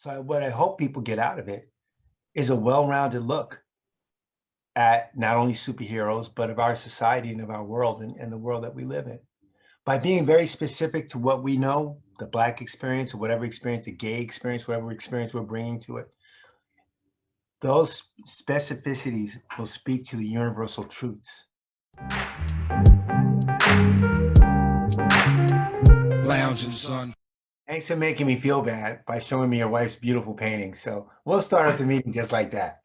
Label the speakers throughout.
Speaker 1: So what I hope people get out of it is a well-rounded look at not only superheroes, but of our society and of our world and the world that we live in. By being very specific to what we know, the Black experience or whatever experience, the gay experience, whatever experience we're bringing to it, those specificities will speak to the universal truths.
Speaker 2: Lounging, son.
Speaker 1: Thanks for making me feel bad by showing me your wife's beautiful paintings. So we'll start off the meeting just like that.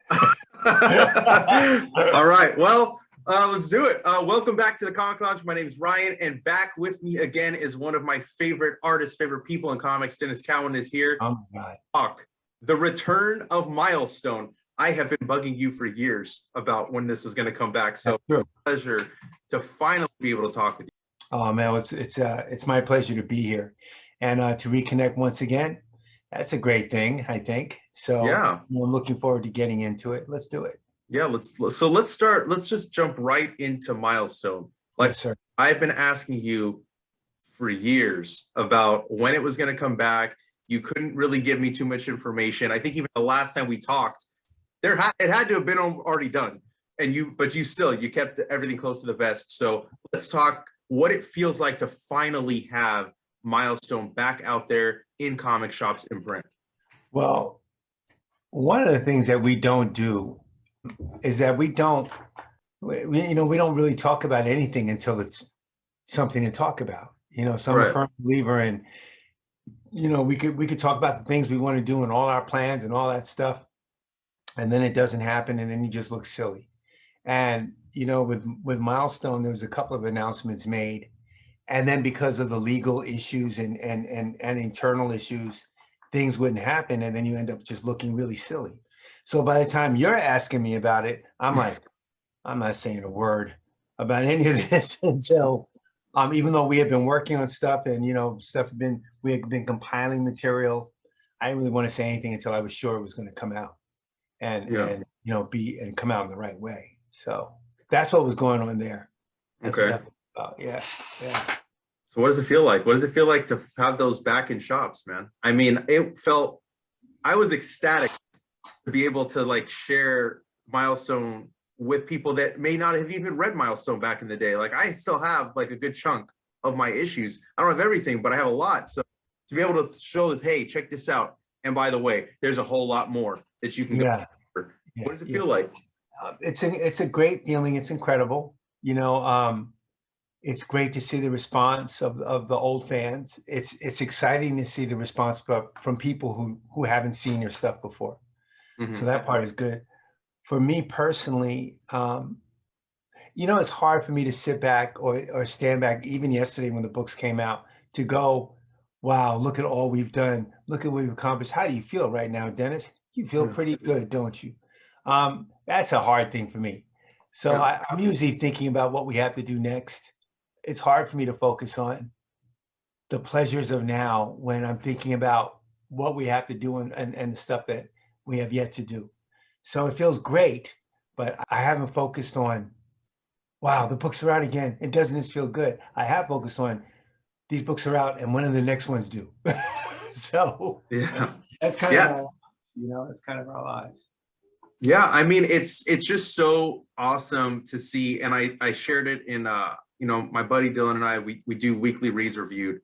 Speaker 3: All right. Well, let's do it. Welcome back to the Comic Lounge. My name is Ryan, and back with me again is one of my favorite artists, favorite people in comics. Dennis Cowan is here.
Speaker 1: Oh my God.
Speaker 3: Talk the return of Milestone. I have been bugging you for years about when this was going to come back. So it's a pleasure to finally be able to talk with you.
Speaker 1: Oh man, it's my pleasure to be here and to reconnect once again. That's a great thing, I think. So
Speaker 3: yeah,
Speaker 1: I'm looking forward to getting into it. Let's do it.
Speaker 3: Yeah, let's start. Let's just jump right into Milestone. Like,
Speaker 1: yes, sir.
Speaker 3: I've been asking you for years about when it was going to come back. You couldn't really give me too much information. I think even the last time we talked, it had to have been already done. But you kept everything close to the vest. So let's talk what it feels like to finally have Milestone back out there in comic shops in print.
Speaker 1: Well, one of the things that we don't do is that we don't really talk about anything until it's something to talk about. So I'm a firm believer in, we could talk about the things we want to do and all our plans and all that stuff, and then it doesn't happen, and then you just look silly. And with Milestone, there was a couple of announcements made, and then because of the legal issues and internal issues, things wouldn't happen, and then you end up just looking really silly. So by the time you're asking me about it, I'm like, I'm not saying a word about any of this until, even though we had been working on stuff and, we had been compiling material, I didn't really want to say anything until I was sure it was going to come out and come out in the right way. So that's what was going on there. That's
Speaker 3: okay.
Speaker 1: Yeah.
Speaker 3: So what does it feel like? What does it feel like to have those back in shops, man? I mean, I was ecstatic to be able to share Milestone with people that may not have even read Milestone back in the day. Like, I still have a good chunk of my issues. I don't have everything, but I have a lot. So to be able to show this, hey, check this out. And by the way, there's a whole lot more that you can go for. What does it feel like?
Speaker 1: It's a great feeling. It's incredible. It's great to see the response of the old fans. It's exciting to see the response from people who haven't seen your stuff before. Mm-hmm. So that part is good. For me personally, it's hard for me to sit back or stand back, even yesterday when the books came out, to go, wow, look at all we've done. Look at what we've accomplished. How do you feel right now, Dennis? You feel pretty good, don't you? That's a hard thing for me. So I'm usually thinking about what we have to do next. It's hard for me to focus on the pleasures of now when I'm thinking about what we have to do and the stuff that we have yet to do. So it feels great, but I haven't focused on, wow, the books are out again. And doesn't this feel good? I have focused on these books are out and when do the next ones do? So that's kind of our lives, that's kind of our lives.
Speaker 3: Yeah, I mean, it's just so awesome to see. And I shared it in, my buddy Dylan and I, we do weekly reads reviewed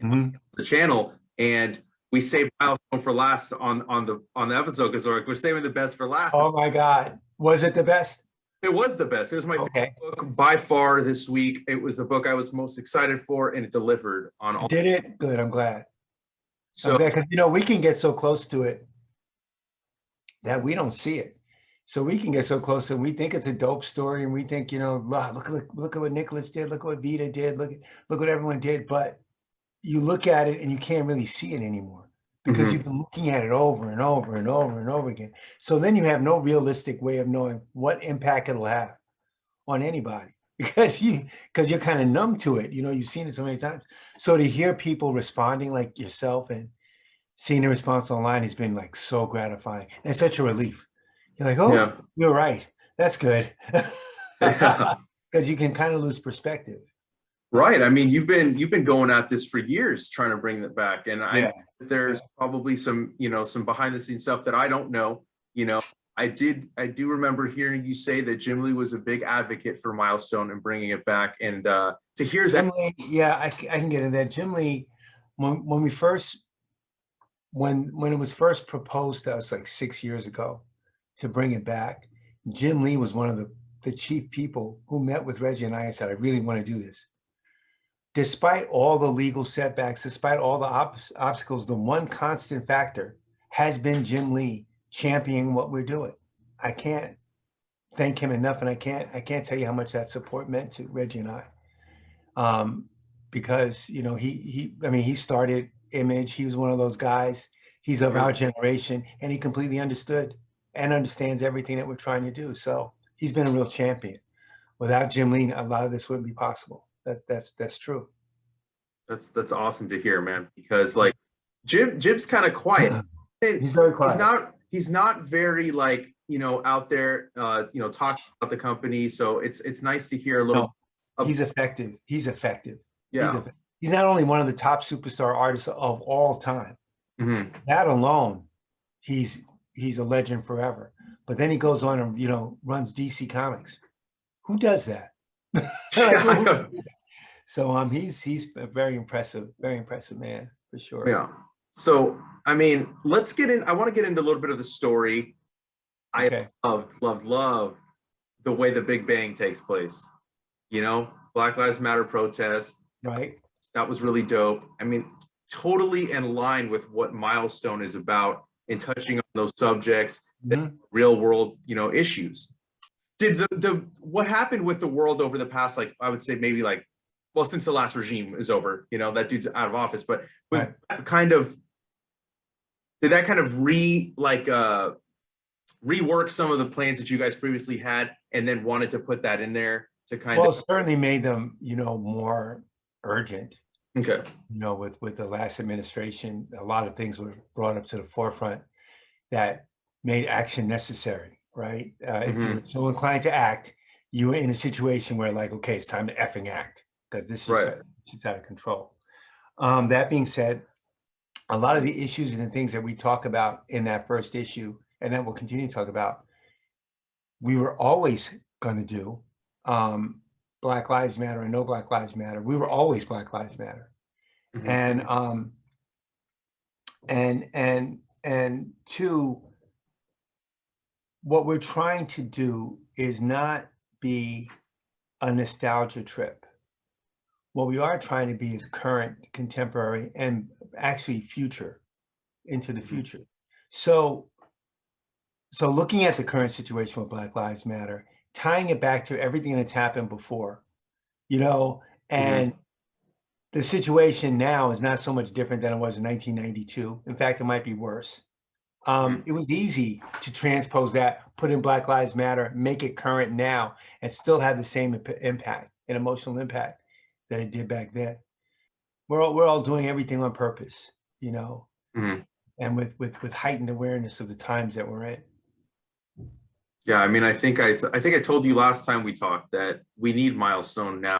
Speaker 3: on the channel, and we saved Milestone for last on the episode because we're saving the best for last.
Speaker 1: Oh my God. Was it the best?
Speaker 3: It was the best. It was my favorite book by far this week. It was the book I was most excited for, and it delivered on all.
Speaker 1: Did it? Good. I'm glad. So, because we can get so close to it that we don't see it. So we can get so close and we think it's a dope story, and we think, look at what Nicholas did, look at what Vita did, look what everyone did. But you look at it and you can't really see it anymore because you've been looking at it over and over and over and over again. So then you have no realistic way of knowing what impact it'll have on anybody because you're kind of numb to it. You've seen it so many times. So to hear people responding like yourself and seeing the response online has been so gratifying and such a relief. You're like, oh, you're right. That's good. Because you can kind of lose perspective.
Speaker 3: Right. I mean, you've been going at this for years trying to bring that back. And I
Speaker 1: Yeah.
Speaker 3: know that there's probably some, some behind the scenes stuff that I don't know. I do remember hearing you say that Jim Lee was a big advocate for Milestone and bringing it back. And to hear that.
Speaker 1: Jim Lee, yeah, I can get into that. Jim Lee, when we first, when it was first proposed to us like 6 years ago to bring it back, Jim Lee was one of the chief people who met with Reggie and I and said, I really want to do this. Despite all the legal setbacks, despite all the obstacles, the one constant factor has been Jim Lee championing what we're doing. I can't thank him enough, and I can't tell you how much that support meant to Reggie and I. Because he started Image. He was one of those guys. He's of our generation, and he completely understood and understands everything that we're trying to do. So he's been a real champion. Without Jim Lee, a lot of this wouldn't be possible. That's true.
Speaker 3: That's awesome to hear, man, because like Jim's kind of quiet.
Speaker 1: He's very quiet.
Speaker 3: He's not very like, out there, talking about the company. So it's nice to hear a little.
Speaker 1: No, he's effective. He's effective.
Speaker 3: Yeah.
Speaker 1: He's not only one of the top superstar artists of all time.
Speaker 3: Mm-hmm.
Speaker 1: That alone, he's a legend forever. But then he goes on and runs DC Comics. Who does that? So he's a very impressive man for sure.
Speaker 3: Yeah. So I mean, let's get in. I want to get into a little bit of the story.
Speaker 1: Okay.
Speaker 3: I love the way the Big Bang takes place. Black Lives Matter protest.
Speaker 1: Right.
Speaker 3: That was really dope. I mean, totally in line with what Milestone is about in touching on those subjects, real world, issues. Did what happened with the world over the past, like, I would say maybe like, well, since the last regime is over, that dude's out of office, but was that did that kind of rework some of the plans that you guys previously had and then wanted to put that in there to
Speaker 1: certainly made them, more urgent.
Speaker 3: Okay.
Speaker 1: With the last administration, a lot of things were brought up to the forefront that made action necessary, right? If you're so inclined to act, you were in a situation where like, okay, it's time to effing act because this is out of control. That being said, a lot of the issues and the things that we talk about in that first issue, and that we'll continue to talk about, we were always going to do. Black Lives Matter and no Black Lives Matter. We were always Black Lives Matter. Mm-hmm. And two, what we're trying to do is not be a nostalgia trip. What we are trying to be is current, contemporary, and actually future, into the future. So looking at the current situation with Black Lives Matter, tying it back to everything that's happened before, and the situation now is not so much different than it was in 1992. In fact, it might be worse. It was easy to transpose that, put in Black Lives Matter, make it current now, and still have the same impact, an emotional impact that it did back then. We're all doing everything on purpose, and with heightened awareness of the times that we're in.
Speaker 3: Yeah, I mean, I think I told you last time we talked that we need Milestone now.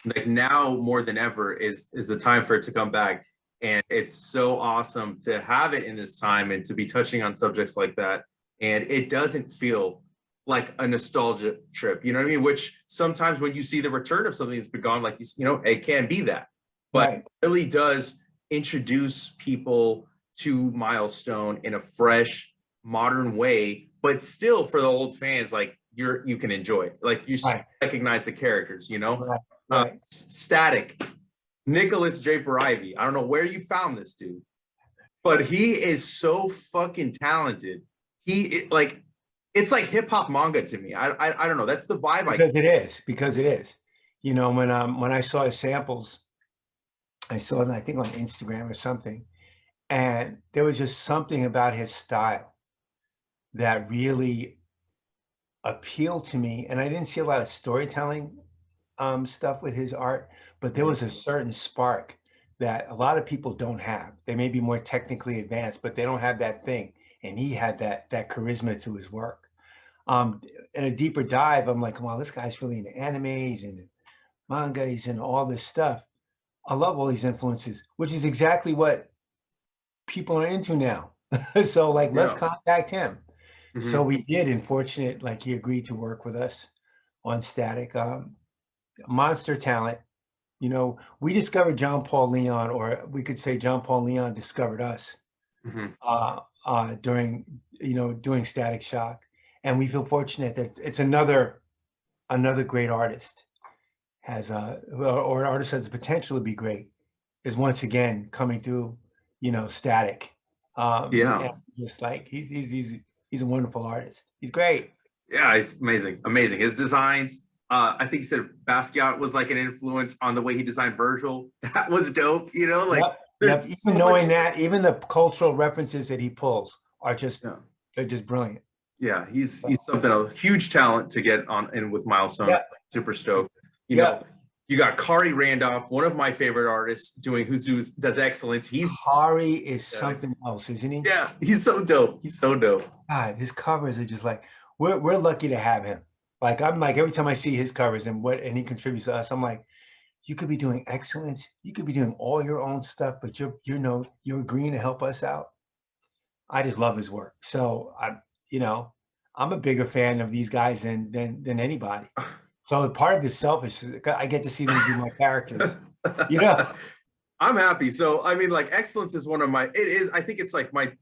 Speaker 3: Like now more than ever is the time for it to come back. And it's so awesome to have it in this time and to be touching on subjects like that. And it doesn't feel like a nostalgia trip, you know what I mean? Which sometimes when you see the return of something that's been gone, like, it can be that. But it really does introduce people to Milestone in a fresh, modern way, but still for the old fans, like you can enjoy it. Like you recognize the characters, Static, Nicholas Draper Ivy. I don't know where you found this dude, but he is so fucking talented. It's like hip hop manga to me. I don't know. That's the vibe.
Speaker 1: Because it is. When I saw his samples, I saw them, I think on Instagram or something, and there was just something about his style that really appealed to me. And I didn't see a lot of storytelling stuff with his art, but there was a certain spark that a lot of people don't have. They may be more technically advanced, but they don't have that thing. And he had that charisma to his work. In a deeper dive, I'm like, wow, this guy's really into animes and manga, he's in all this stuff. I love all these influences, which is exactly what people are into now. So like, let's
Speaker 3: Yeah.
Speaker 1: contact him. So
Speaker 3: Mhm.
Speaker 1: we did, and fortunate, like he agreed to work with us on Static. Monster talent. You know, we discovered John Paul Leon, or we could say John Paul Leon discovered us
Speaker 3: Mhm.
Speaker 1: during, doing Static Shock. And we feel fortunate that it's another great artist has or an artist has the potential to be great is once again coming through, Static.
Speaker 3: Yeah.
Speaker 1: And just like he's a wonderful artist. He's great.
Speaker 3: Yeah, it's amazing. Amazing. His designs, I think he said Basquiat was like an influence on the way he designed Virgil. That was dope, like
Speaker 1: Yep.
Speaker 3: there's
Speaker 1: Yep.
Speaker 3: so
Speaker 1: Even
Speaker 3: much.
Speaker 1: knowing that, even the cultural references that he pulls are just
Speaker 3: Yeah.
Speaker 1: they're just brilliant.
Speaker 3: Yeah, he's
Speaker 1: So,
Speaker 3: he's something, a huge talent to get on in with Milestone.
Speaker 1: yeah.
Speaker 3: Super stoked. You
Speaker 1: Yeah.
Speaker 3: know, you got Carrie Randolph, one of my favorite artists, doing who does excellence. He's
Speaker 1: Hari is something else, isn't he?
Speaker 3: yeah, he's so dope. He's so dope.
Speaker 1: God, his covers are just like we're lucky to have him. Like I'm like every time I see his covers and he contributes to us, I'm like, you could be doing excellence, you could be doing all your own stuff, but you're agreeing to help us out. I just love his work. So you know, I'm a bigger fan of these guys than anybody. So part of it's selfish. I get to see them do my characters. You know,
Speaker 3: I'm happy. So I mean, like excellence is one of my. It is. I think it's like my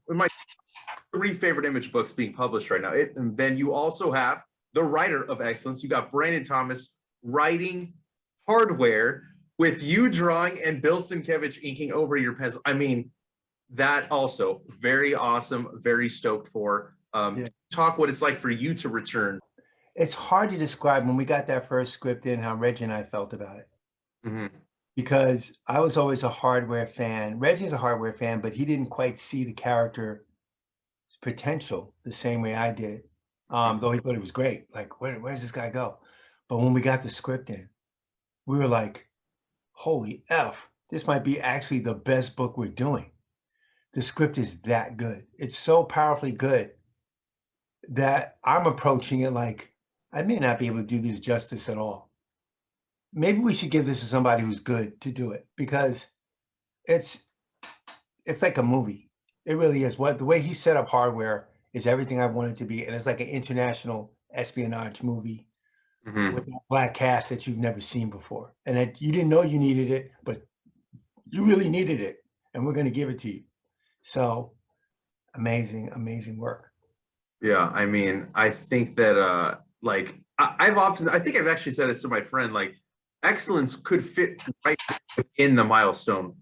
Speaker 3: three favorite image books being published right now. And then you also have the writer of excellence. You got Brandon Thomas writing hardware with you drawing and Bill Sienkiewicz inking over your pencil. I mean, that also very awesome. Very stoked for.
Speaker 1: yeah.
Speaker 3: Talk what it's like for you to return.
Speaker 1: It's hard to describe when we got that first script in how Reggie and I felt about it.
Speaker 3: Mhm.
Speaker 1: Because I was always a hardware fan. Reggie's a hardware fan, but he didn't quite see the character's potential the same way I did. Though he thought it was great. Like, where's this guy go? But when we got the script in, we were like, holy F, this might be actually the best book we're doing. The script is that good. It's so powerfully good that I'm approaching it like, I may not be able to do this justice at all. Maybe we should give this to somebody who's good to do it because it's like a movie. It really is. What the way he set up hardware is everything I want it to be, and it's like an international espionage movie with a black cast that you've never seen before, and that you didn't know you needed it, but you really needed it, and we're going to give it to you. So amazing, amazing work.
Speaker 3: Yeah, I mean, I think that like I think I've actually said this to my friend, like excellence could fit right in the Milestone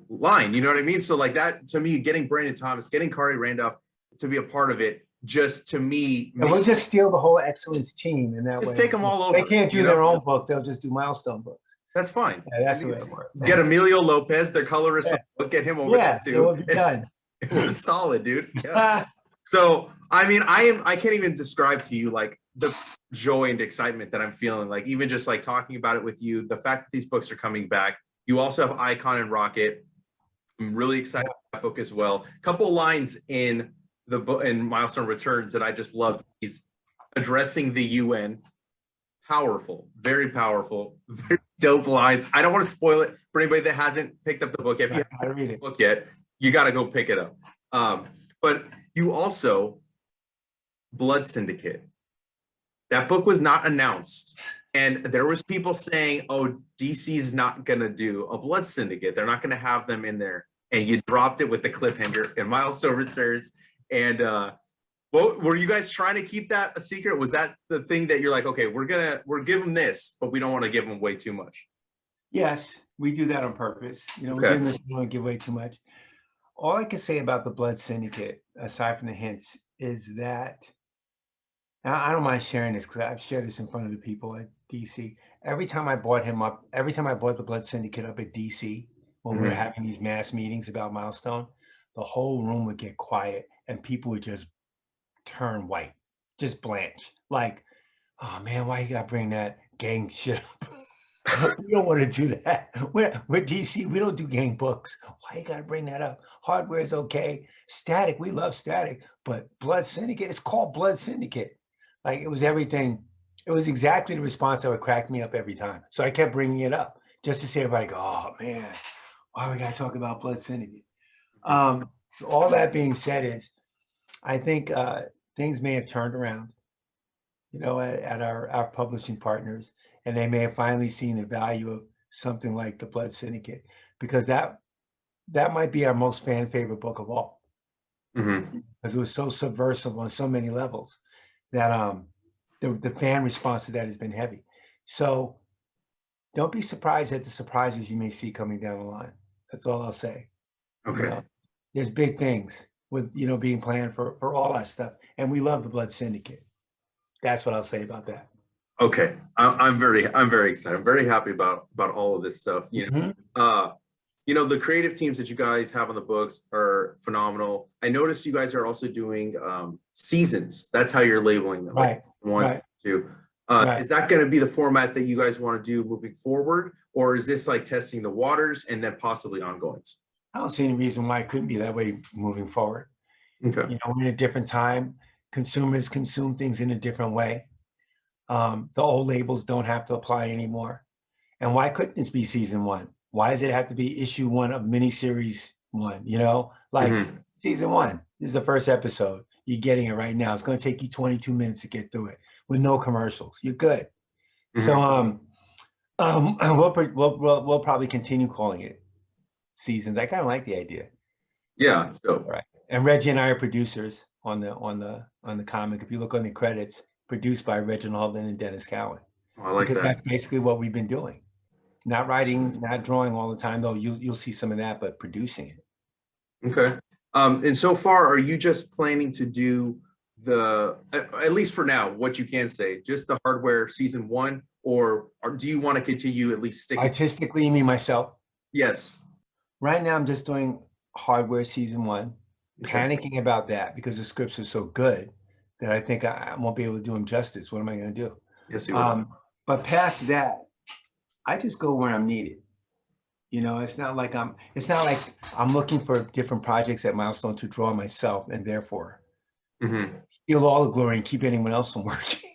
Speaker 3: line. You know what I mean? So like that to me, getting Brandon Thomas, getting Carrie Randolph to be a part of it, just to me,
Speaker 1: And we'll just steal the whole excellence team in that
Speaker 3: just
Speaker 1: way.
Speaker 3: take them all over.
Speaker 1: They can't do their own book; they'll just do Milestone books.
Speaker 3: That's fine.
Speaker 1: Yeah, that's the way it works.
Speaker 3: Get Emilio Lopez, their colorist, get him over there too.
Speaker 1: It will be done.
Speaker 3: It was solid, dude. Yeah. So I mean, I can't even describe to you like the joy and excitement that I'm feeling. Like even just like talking about it with you, the fact that these books are coming back. You also have Icon and Rocket. I'm really excited about that book as well. A couple of lines in the book in Milestone Returns that I just loved. He's addressing the UN. Powerful, very powerful, very dope lines. I don't want to spoil it for anybody that hasn't picked up the book. If you haven't read the book yet, you got to go pick it up. But you also Blood Syndicate. That book was not announced, and there was people saying, "Oh, DC is not going to do a Blood Syndicate. They're not going to have them in there." And you dropped it with the cliffhanger in Milestone Returns. And well, were you guys trying to keep that a secret? Was that the thing that you're like, okay, we're giving this, but we don't want to give them way too much?
Speaker 1: Yes, we do that on purpose. We
Speaker 3: Okay.
Speaker 1: don't want to give away too much. All I can say about the Blood Syndicate, aside from the hints, is that I don't mind sharing this because I've shared this in front of the people at DC. Every time I brought the Blood Syndicate up at DC, when we were having these mass meetings about Milestone, the whole room would get quiet and people would just turn white, just blanch. Like, oh man, why you gotta bring that gang shit up? We don't want to do that. We're DC. We don't do gang books. Why you gotta bring that up? Hardware is okay. Static, we love Static, but Blood Syndicate, it's called Blood Syndicate. Like it was everything It was exactly the response that would crack me up every time. So I kept bringing it up just to see everybody go, oh man, why we got to talk about Blood Syndicate? All that being said is, I think things may have turned around, at our publishing partners, and they may have finally seen the value of something like the Blood Syndicate, because that might be our most fan favorite book of all, because it was so subversive on so many levels that the fan response to that has been heavy. So don't be surprised at the surprises you may see coming down the line. That's all I'll say.
Speaker 3: Okay.
Speaker 1: There's big things with being planned for all our stuff, and we love the Blood Syndicate. That's what I'll say about that.
Speaker 3: Okay, I'm very excited. I'm very happy about all of this stuff. The creative teams that you guys have on the books are phenomenal. I noticed you guys are also doing seasons. That's how you're labeling them,
Speaker 1: Right?
Speaker 3: Like 1, 2.
Speaker 1: Right.
Speaker 3: Is that going to be the format that you guys want to do moving forward, or is this like testing the waters and then possibly ongoings?
Speaker 1: I don't see any reason why it couldn't be that way moving forward.
Speaker 3: Okay.
Speaker 1: We're in a different time. Consumers consume things in a different way. The old labels don't have to apply anymore. And why couldn't this be season 1? Why does it have to be issue 1 of miniseries 1? Season 1, this is the first episode. You're getting it right now. It's going to take you 22 minutes to get through it with no commercials. You're good. So we'll probably continue calling it seasons. I kind of like the idea.
Speaker 3: Yeah, it's dope.
Speaker 1: Right. And Reggie and I are producers on the comic. If you look on the credits, produced by Reginald Holden and Dennis Cowan.
Speaker 3: I like
Speaker 1: because
Speaker 3: that.
Speaker 1: That's basically what we've been doing. Not writing, not drawing all the time, though. You'll see some of that, but producing it.
Speaker 3: Okay. And so far, are you just planning to do at least for now, what you can say, just the hardware season 1, or do you want to continue at least sticking?
Speaker 1: Artistically, you mean myself?
Speaker 3: Yes.
Speaker 1: Right now, I'm just doing hardware season 1,
Speaker 3: Okay.
Speaker 1: panicking about that because the scripts are so good that I think I won't be able to do them justice. What am I going to do?
Speaker 3: Yes, you will.
Speaker 1: But past that, I just go where I'm needed. It's not like I'm looking for different projects at Milestone to draw myself and therefore steal all the glory and keep anyone else from working.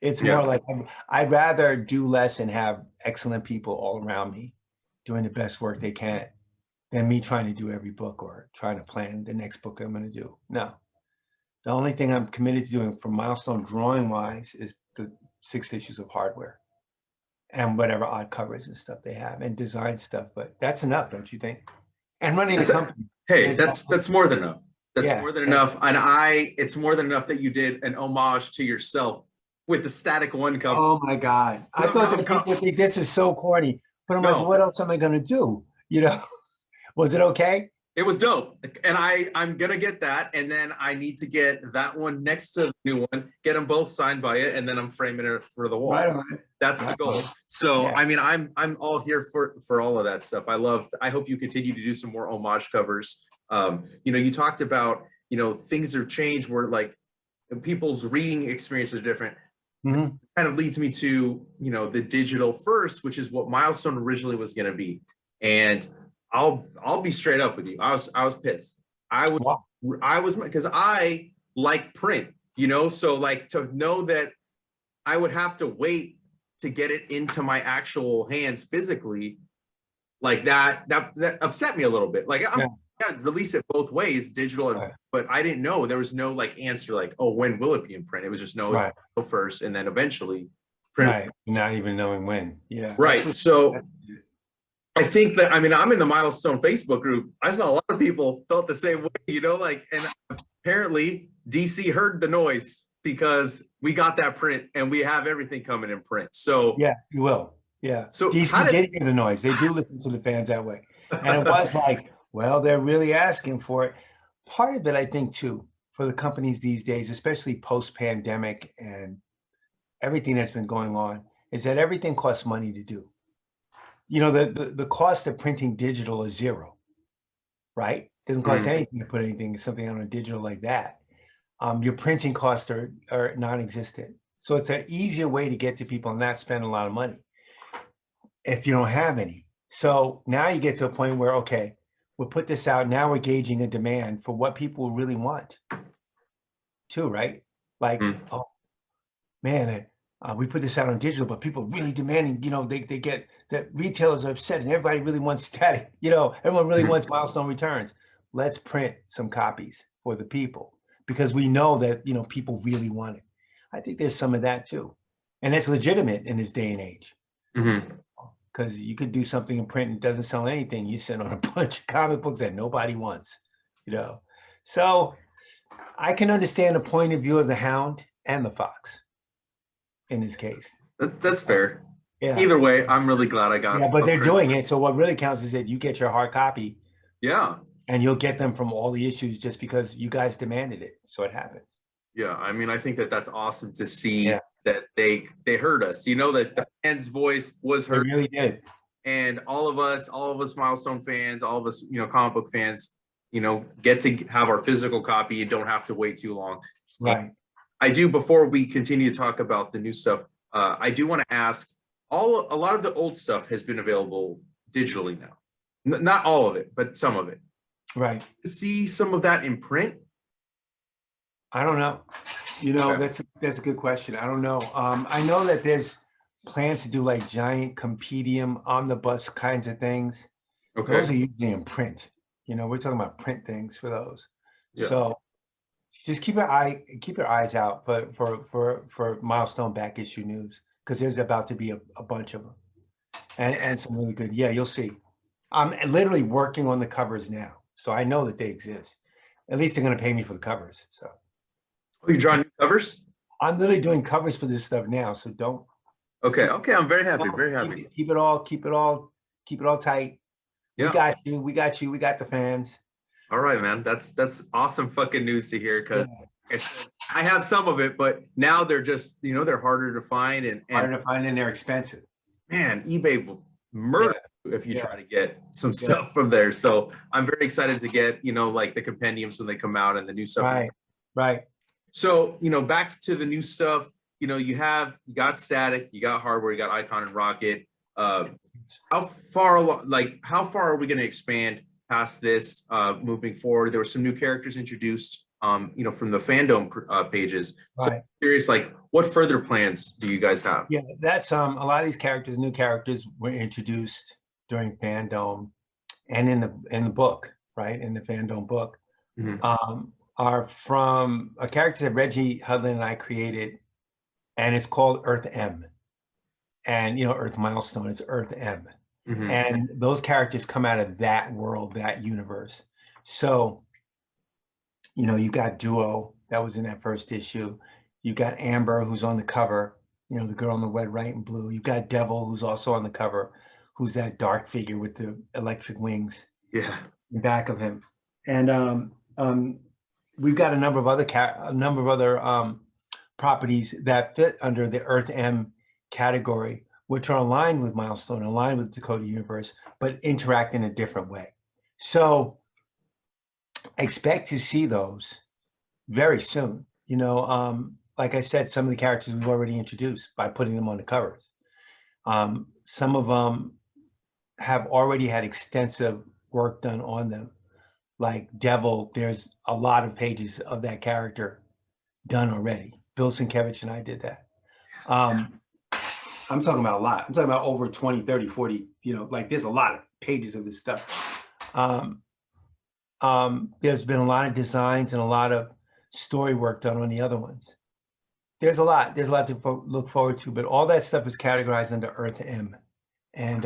Speaker 1: It's more like I'd rather do less and have excellent people all around me doing the best work they can than me trying to do every book or trying to plan the next book I'm going to do. No. The only thing I'm committed to doing for Milestone drawing wise is the 6 issues of hardware and whatever odd covers and stuff they have and design stuff. But that's enough, don't you think? And running a company.
Speaker 3: Hey, that's more than enough. That's more than enough. And it's more than enough that you did an homage to yourself with the Static One cover.
Speaker 1: Oh my God. I thought that people would think this is so corny, but I'm like, what else am I going to do? Was it okay?
Speaker 3: It was dope. And I'm going to get that. And then I need to get that one next to the new one, get them both signed by it. And then I'm framing it for the wall.
Speaker 1: Right on.
Speaker 3: That's the goal. So, I mean, I'm all here for all of that stuff. I hope you continue to do some more homage covers. You talked about, things have changed where like people's reading experiences are different. Kind of leads me to, the digital first, which is what Milestone originally was going to be. And I'll be straight up with you. I was pissed. I was because I like print, so like to know that I would have to wait to get it into my actual hands physically, like that upset me a little bit. Like I'm release it both ways, digital, but I didn't know there was no like answer like, oh, when will it be in print? It was just it's go first and then eventually print.
Speaker 1: Right. Not even knowing when. Yeah.
Speaker 3: Right. So I think that, I'm in the Milestone Facebook group. I saw a lot of people felt the same way, and apparently DC heard the noise because we got that print and we have everything coming in print. So
Speaker 1: yeah, you will. Yeah.
Speaker 3: So
Speaker 1: DC did hear the noise. They do listen to the fans that way. And it was like, well, they're really asking for it. Part of it, I think, too, for the companies these days, especially post-pandemic and everything that's been going on, is that everything costs money to do. The cost of printing digital is zero, right? Doesn't cost anything to put something on a digital like that. Your printing costs are non-existent. So it's an easier way to get to people and not spend a lot of money if you don't have any. So now you get to a point where, okay, we'll put this out. Now we're gauging a demand for what people really want too, right? Like, oh man, we put this out on digital, but people really demanding, they get that retailers are upset and everybody really wants static, everyone really wants Milestone Returns. Let's print some copies for the people because we know that, people really want it. I think there's some of that too. And it's legitimate in this day and age. Because you could do something in print and it doesn't sell anything. You send on a bunch of comic books that nobody wants, So I can understand the point of view of the Hound and the Fox in this case.
Speaker 3: That's fair.
Speaker 1: Yeah.
Speaker 3: Either way, I'm really glad I got it.
Speaker 1: Yeah, but they're doing it. So what really counts is that you get your hard copy.
Speaker 3: Yeah.
Speaker 1: And you'll get them from all the issues just because you guys demanded it. So it happens.
Speaker 3: Yeah. I mean, I think that's awesome to see that they heard us, that the fans' voice was heard.
Speaker 1: They really did.
Speaker 3: And all of us Milestone fans, all of us, comic book fans, get to have our physical copy and don't have to wait too long.
Speaker 1: Right.
Speaker 3: And I do, before we continue to talk about the new stuff, I do want to ask, a lot of the old stuff has been available digitally now. Not all of it, but some of it.
Speaker 1: Right.
Speaker 3: To see some of that in print?
Speaker 1: I don't know. Okay. That's a good question. I don't know. I know that there's plans to do like giant compendium omnibus kinds of things.
Speaker 3: Okay.
Speaker 1: Those are usually in print. We're talking about print things for those. Yeah. So just keep your eyes out for Milestone back issue news, because there's about to be a bunch of them and some really good. Yeah, you'll see. I'm literally working on the covers now, so I know that they exist. At least they're going to pay me for the covers. So.
Speaker 3: Oh, you're drawing new covers?
Speaker 1: I'm literally doing covers for this stuff now, so don't.
Speaker 3: Okay. I'm very happy. Very happy.
Speaker 1: Keep it all tight. Yeah. We got you. We got the fans.
Speaker 3: All right, man. That's awesome fucking news to hear, because I have some of it, but now they're just, they're harder to find and
Speaker 1: they're expensive.
Speaker 3: Man, eBay will murder if you try to get some stuff from there. So I'm very excited to get, like the compendiums when they come out and the new stuff.
Speaker 1: Right.
Speaker 3: So, back to the new stuff, you got Static, you got Hardware, you got Icon and Rocket. How far are we going to expand past this moving forward? There were some new characters introduced, from the fandom pages. So I'm curious, what further plans do you guys have?
Speaker 1: Yeah, that's a lot of these characters, new characters, were introduced during fandom and in the book, right? In the fandom book. Are from a character that Reggie Hudlin and I created, and it's called Earth M. And Earth Milestone is Earth M. And those characters come out of that world, that universe. So, you got Duo that was in that first issue. You got Amber, who's on the cover, the girl in the red, white, and blue. You got Devil, who's also on the cover, who's that dark figure with the electric wings.
Speaker 3: Yeah.
Speaker 1: In back of him. And we've got a number of other properties that fit under the Earth M category, which are aligned with Milestone, aligned with Dakota Universe, but interact in a different way. So expect to see those very soon. Like I said, some of the characters we've already introduced by putting them on the covers. Some of them have already had extensive work done on them. Like Devil, there's a lot of pages of that character done already. Bill Sienkiewicz and I did that. I'm talking about a lot. I'm talking about over 20, 30, 40, there's a lot of pages of this stuff. There's been a lot of designs and a lot of story work done on the other ones. There's a lot to look forward to, but all that stuff is categorized under Earth M. And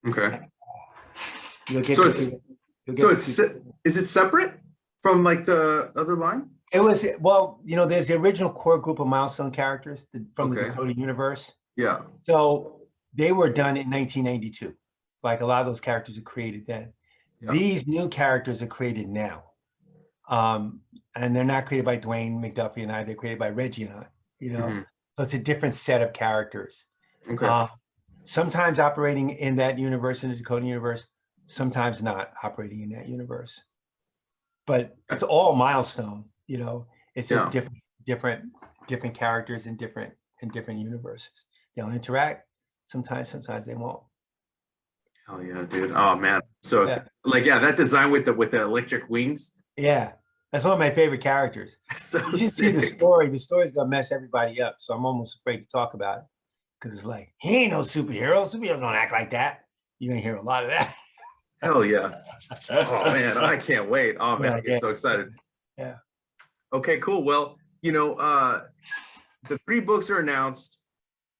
Speaker 3: okay. Is it separate from the other line?
Speaker 1: It was, there's the original core group of Milestone characters from the Dakota Universe.
Speaker 3: Yeah.
Speaker 1: So they were done in 1992. Like a lot of those characters are created then. Yeah. These new characters are created now. And they're not created by Dwayne McDuffie and I, they're created by Reggie and I, So it's a different set of characters.
Speaker 3: Okay.
Speaker 1: Sometimes operating in that universe, in the Dakota Universe, sometimes not operating in that universe. But it's all Milestone, it's just different characters in different universes. They'll interact, sometimes they won't.
Speaker 3: Hell yeah, dude. Oh man. So it's that design with the electric wings.
Speaker 1: Yeah. That's one of my favorite characters.
Speaker 3: So
Speaker 1: You should see the
Speaker 3: sick.
Speaker 1: story. The story's gonna mess everybody up. So I'm almost afraid to talk about it. Because it's like, he ain't no superhero. Superheroes don't act like that. You're gonna hear a lot of that.
Speaker 3: Hell yeah. Oh man, I can't wait. Oh man,
Speaker 1: Yeah,
Speaker 3: I'm getting so excited.
Speaker 1: yeah.
Speaker 3: Okay, cool. Well, the 3 books are announced.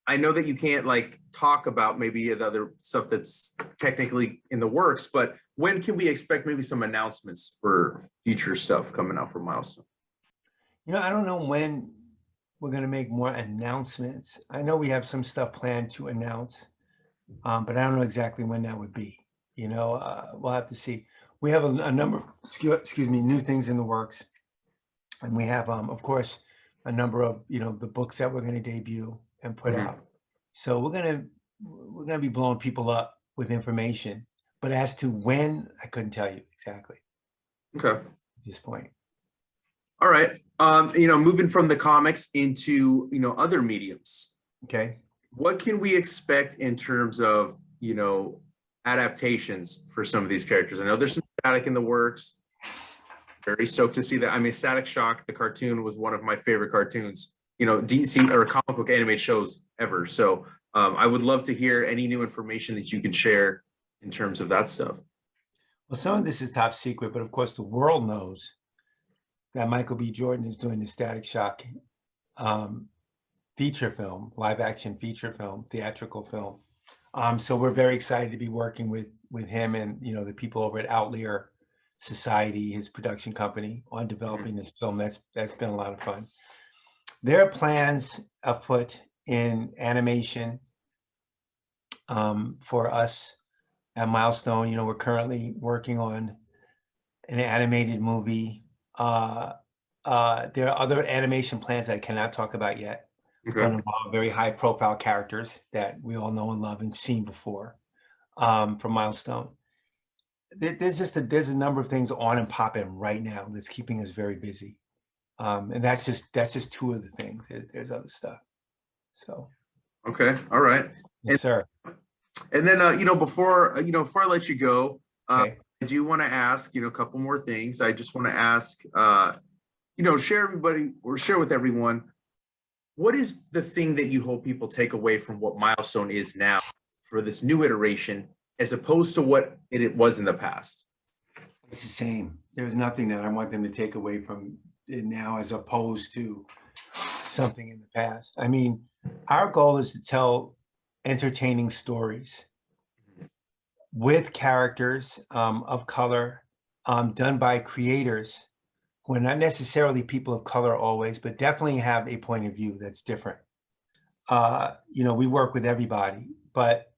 Speaker 3: I know that you can't like talk about maybe the other stuff that's technically in the works, but when can we expect maybe some announcements for future stuff coming out from Milestone?
Speaker 1: I don't know when we're gonna make more announcements. I know we have some stuff planned to announce, but I don't know exactly when that would be. We'll have to see. We have a number, excuse me, new things in the works, and we have, of course, a number of the books that we're going to debut and put
Speaker 3: Mhm.
Speaker 1: out. So we're gonna be blowing people up with information, but as to when, I couldn't tell you exactly
Speaker 3: Okay.
Speaker 1: at this point.
Speaker 3: All right. Moving from the comics into, other mediums.
Speaker 1: Okay.
Speaker 3: What can we expect in terms of, adaptations for some of these characters? I know there's some Static in the works. Very stoked to see that. I mean, Static Shock, the cartoon, was one of my favorite cartoons, DC or comic book animated shows ever. So I would love to hear any new information that you can share in terms of that stuff.
Speaker 1: Well, some of this is top secret, but of course the world knows that Michael B. Jordan is doing the Static Shock feature film, live action feature film, theatrical film. So we're very excited to be working with him and the people over at Outlier Society, his production company, on developing this film. That's been a lot of fun. There are plans afoot in animation for us at Milestone. We're currently working on an animated movie. There are other animation plans that I cannot talk about yet.
Speaker 3: Okay.
Speaker 1: Going to involve very high profile characters that we all know and love and seen before from Milestone. There's a number of things on and popping right now that's keeping us very busy. And that's just 2 of the things. There's other stuff. So.
Speaker 3: Okay. All right.
Speaker 1: Yes, sir.
Speaker 3: And then, before I let you go,
Speaker 1: Okay.
Speaker 3: I do want to ask, a couple more things. I just want to ask, share with everyone, what is the thing that you hope people take away from what Milestone is now for this new iteration, as opposed to what it was in the past?
Speaker 1: It's the same. There's nothing that I want them to take away from it now as opposed to something in the past. I mean, our goal is to tell entertaining stories with characters of color, done by creators who are not necessarily people of color always, but definitely have a point of view that's different. We work with everybody, but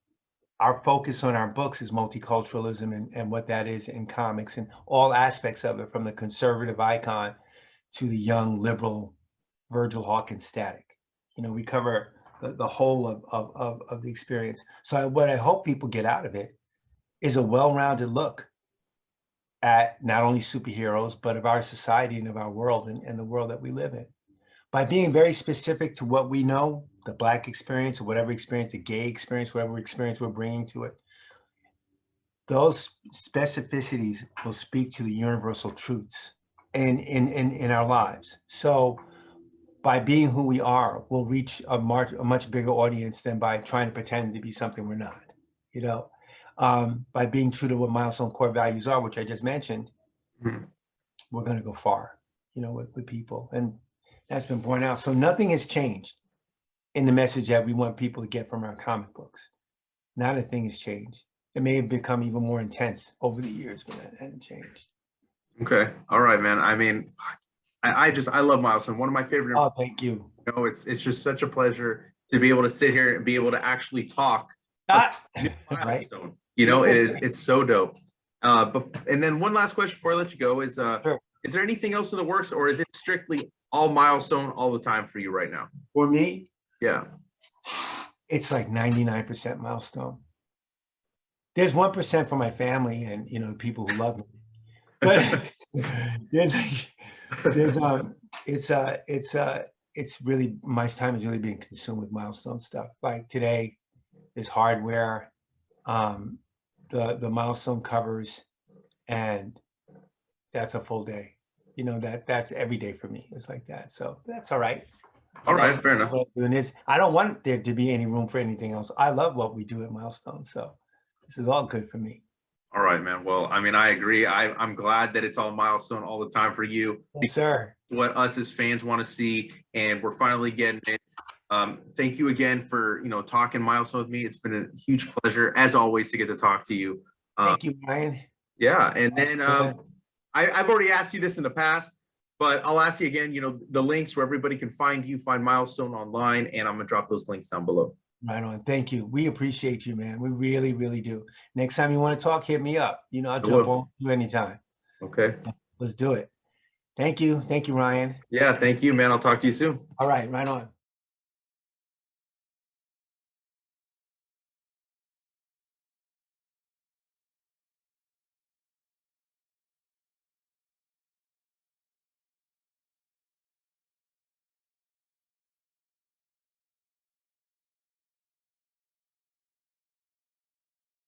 Speaker 1: our focus on our books is multiculturalism and what that is in comics and all aspects of it, from the conservative icon to the young liberal Virgil Hawkins Static. We cover the whole of the experience. So what I hope people get out of it is a well-rounded look at not only superheroes, but of our society and of our world and the world that we live in. By being very specific to what we know, the Black experience, or whatever experience, the gay experience, whatever experience we're bringing to it, those specificities will speak to the universal truths in our lives. So by being who we are, we'll reach a much bigger audience than by trying to pretend to be something we're not, by being true to what Milestone core values are, which I just mentioned, we're going to go far, with people. And that's been borne out. So nothing has changed in the message that we want people to get from our comic books. Not a thing has changed. It may have become even more intense over the years, but that hasn't changed.
Speaker 3: Okay. All right, man. I mean, I love Milestone. One of my favorite.
Speaker 1: Oh, thank you.
Speaker 3: It's just such a pleasure to be able to sit here and be able to actually talk Milestone.
Speaker 1: Right?
Speaker 3: It's so dope. And then one last question before I let you go is,
Speaker 1: Sure.
Speaker 3: Is there anything else in the works, or is it strictly all Milestone all the time for you right now?
Speaker 1: For me,
Speaker 3: Yeah.
Speaker 1: it's like 99% Milestone. There's 1% for my family and people who love me, but it's really, my time is really being consumed with Milestone stuff. Like today is hardware, the Milestone covers, and that's a full day. you know, that's every day for me. It's like that. So that's all right.
Speaker 3: All right, fair enough.
Speaker 1: Doing this, I don't want there to be any room for anything else. I love what we do at Milestone. So this is all good for me.
Speaker 3: All right, man. Well, I mean, I agree. I'm glad that it's all Milestone all the time for you.
Speaker 1: Yes, sir.
Speaker 3: What us as fans want to see, and we're finally getting it. Thank you again for, you know, talking Milestone with me. It's been a huge pleasure, as always, to get to talk to you.
Speaker 1: Thank you, Ryan.
Speaker 3: Yeah, and then I've already asked you this in the past, but I'll ask you again, you know, the links where everybody can find you, find Milestone online, and I'm gonna drop those links down below.
Speaker 1: Right on. Thank you. We appreciate you, man. We really, really do. Next time you want to talk, hit me up. You know, I'll jump on you anytime.
Speaker 3: Okay.
Speaker 1: Let's do it. Thank you. Thank you, Ryan.
Speaker 3: Yeah, thank you, man. I'll talk to you soon.
Speaker 1: All right, right on.